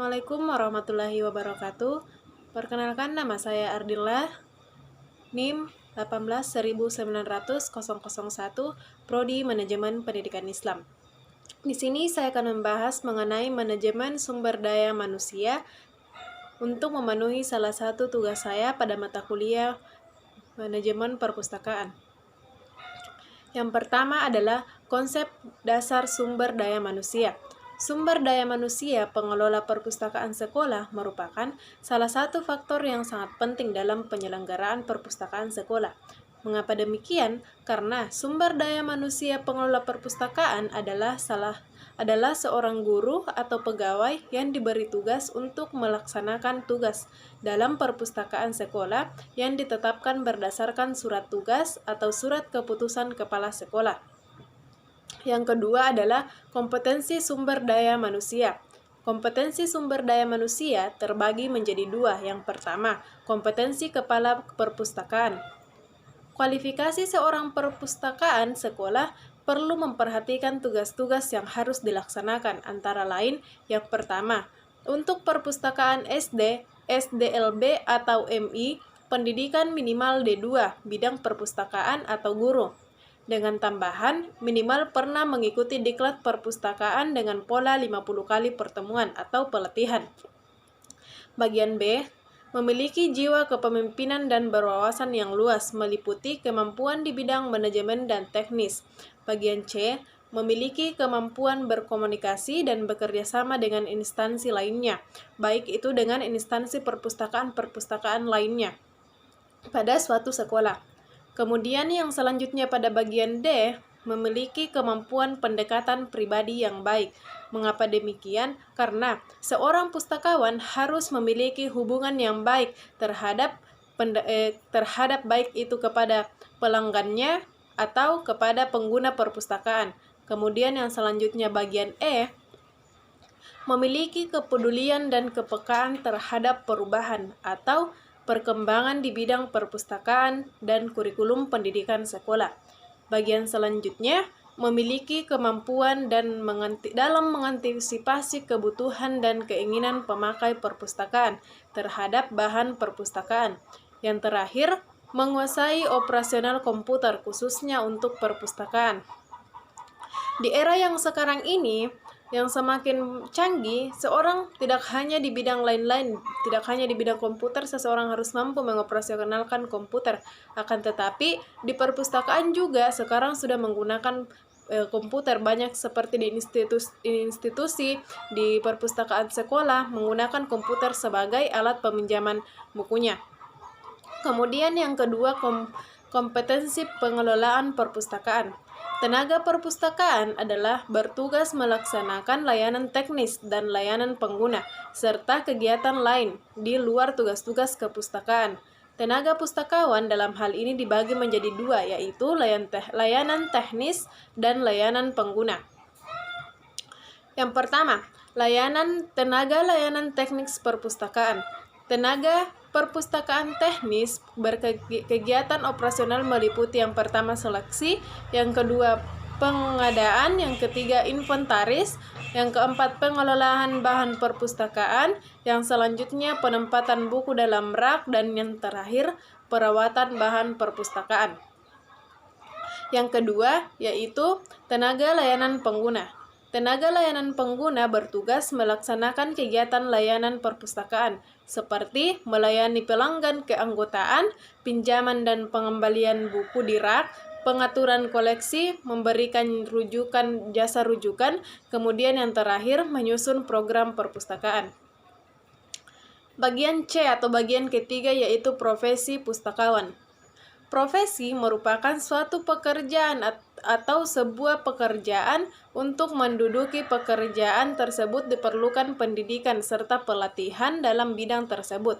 Assalamualaikum warahmatullahi wabarakatuh. Perkenalkan, nama saya Ardillah, NIM 18.900.001, Prodi Manajemen Pendidikan Islam. Di sini saya akan membahas mengenai manajemen sumber daya manusia untuk memenuhi salah satu tugas saya pada mata kuliah manajemen perpustakaan. Yang pertama adalah konsep dasar sumber daya manusia. Sumber daya manusia pengelola perpustakaan sekolah merupakan salah satu faktor yang sangat penting dalam penyelenggaraan perpustakaan sekolah. Mengapa demikian? Karena sumber daya manusia pengelola perpustakaan adalah seorang guru atau pegawai yang diberi tugas untuk melaksanakan tugas dalam perpustakaan sekolah yang ditetapkan berdasarkan surat tugas atau surat keputusan kepala sekolah. Yang kedua adalah kompetensi sumber daya manusia. Kompetensi sumber daya manusia terbagi menjadi dua. Yang pertama, kompetensi kepala perpustakaan. Kualifikasi seorang perpustakaan sekolah perlu memperhatikan tugas-tugas yang harus dilaksanakan, antara lain yang pertama, untuk perpustakaan SD, SDLB atau MI, pendidikan minimal D2, bidang perpustakaan atau guru. Dengan tambahan, minimal pernah mengikuti diklat perpustakaan dengan pola 50 kali pertemuan atau pelatihan. Bagian B, memiliki jiwa kepemimpinan dan berwawasan yang luas, meliputi kemampuan di bidang manajemen dan teknis. Bagian C, memiliki kemampuan berkomunikasi dan bekerja sama dengan instansi lainnya, baik itu dengan instansi perpustakaan lainnya pada suatu sekolah. Kemudian yang selanjutnya pada bagian D, memiliki kemampuan pendekatan pribadi yang baik. Mengapa demikian? Karena seorang pustakawan harus memiliki hubungan yang baik terhadap baik itu kepada pelanggannya atau kepada pengguna perpustakaan. Kemudian yang selanjutnya bagian E, memiliki kepedulian dan kepekaan terhadap perubahan atau perkembangan di bidang perpustakaan dan kurikulum pendidikan sekolah. Bagian selanjutnya, memiliki kemampuan dalam mengantisipasi kebutuhan dan keinginan pemakai perpustakaan terhadap bahan perpustakaan. Yang terakhir, menguasai operasional komputer khususnya untuk perpustakaan. Di era yang sekarang ini, yang semakin canggih, seorang tidak hanya di bidang lain-lain, tidak hanya di bidang komputer, seseorang harus mampu mengoperasionalkan komputer. Akan tetapi, di perpustakaan juga sekarang sudah menggunakan komputer, banyak seperti di institusi, di perpustakaan sekolah, menggunakan komputer sebagai alat peminjaman bukunya. Kemudian yang kedua, kompetensi pengelolaan perpustakaan. Tenaga perpustakaan adalah bertugas melaksanakan layanan teknis dan layanan pengguna, serta kegiatan lain di luar tugas-tugas kepustakaan. Tenaga pustakawan dalam hal ini dibagi menjadi dua, yaitu layanan teknis dan layanan pengguna. Yang pertama, tenaga layanan teknis perpustakaan. Tenaga perpustakaan teknis berkegiatan operasional meliputi yang pertama seleksi, yang kedua pengadaan, yang ketiga inventaris, yang keempat pengelolaan bahan perpustakaan, yang selanjutnya penempatan buku dalam rak, dan yang terakhir perawatan bahan perpustakaan. Yang kedua yaitu tenaga layanan pengguna. Tenaga layanan pengguna bertugas melaksanakan kegiatan layanan perpustakaan, seperti melayani pelanggan keanggotaan, pinjaman dan pengembalian buku di rak, pengaturan koleksi, memberikan jasa rujukan, kemudian yang terakhir menyusun program perpustakaan. Bagian C atau bagian ketiga yaitu profesi pustakawan. Profesi merupakan suatu pekerjaan atau sebuah pekerjaan. Untuk menduduki pekerjaan tersebut diperlukan pendidikan serta pelatihan dalam bidang tersebut.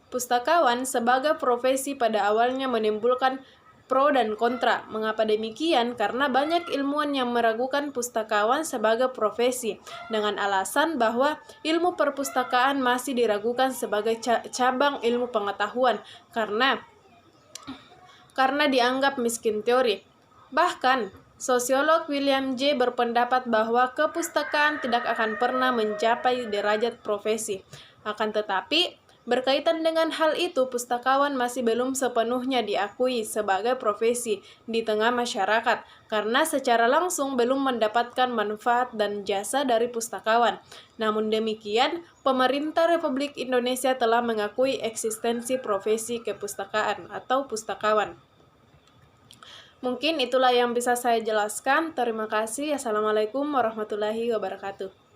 Pustakawan sebagai profesi pada awalnya menimbulkan pro dan kontra. Mengapa demikian? Karena banyak ilmuwan yang meragukan pustakawan sebagai profesi dengan alasan bahwa ilmu perpustakaan masih diragukan sebagai cabang ilmu pengetahuan karena dianggap miskin teori. Bahkan Sosiolog William J. berpendapat bahwa kepustakaan tidak akan pernah mencapai derajat profesi. Akan tetapi, berkaitan dengan hal itu, pustakawan masih belum sepenuhnya diakui sebagai profesi di tengah masyarakat, karena secara langsung belum mendapatkan manfaat dan jasa dari pustakawan. Namun demikian, pemerintah Republik Indonesia telah mengakui eksistensi profesi kepustakaan atau pustakawan. Mungkin itulah yang bisa saya jelaskan. Terima kasih. Assalamualaikum warahmatullahi wabarakatuh.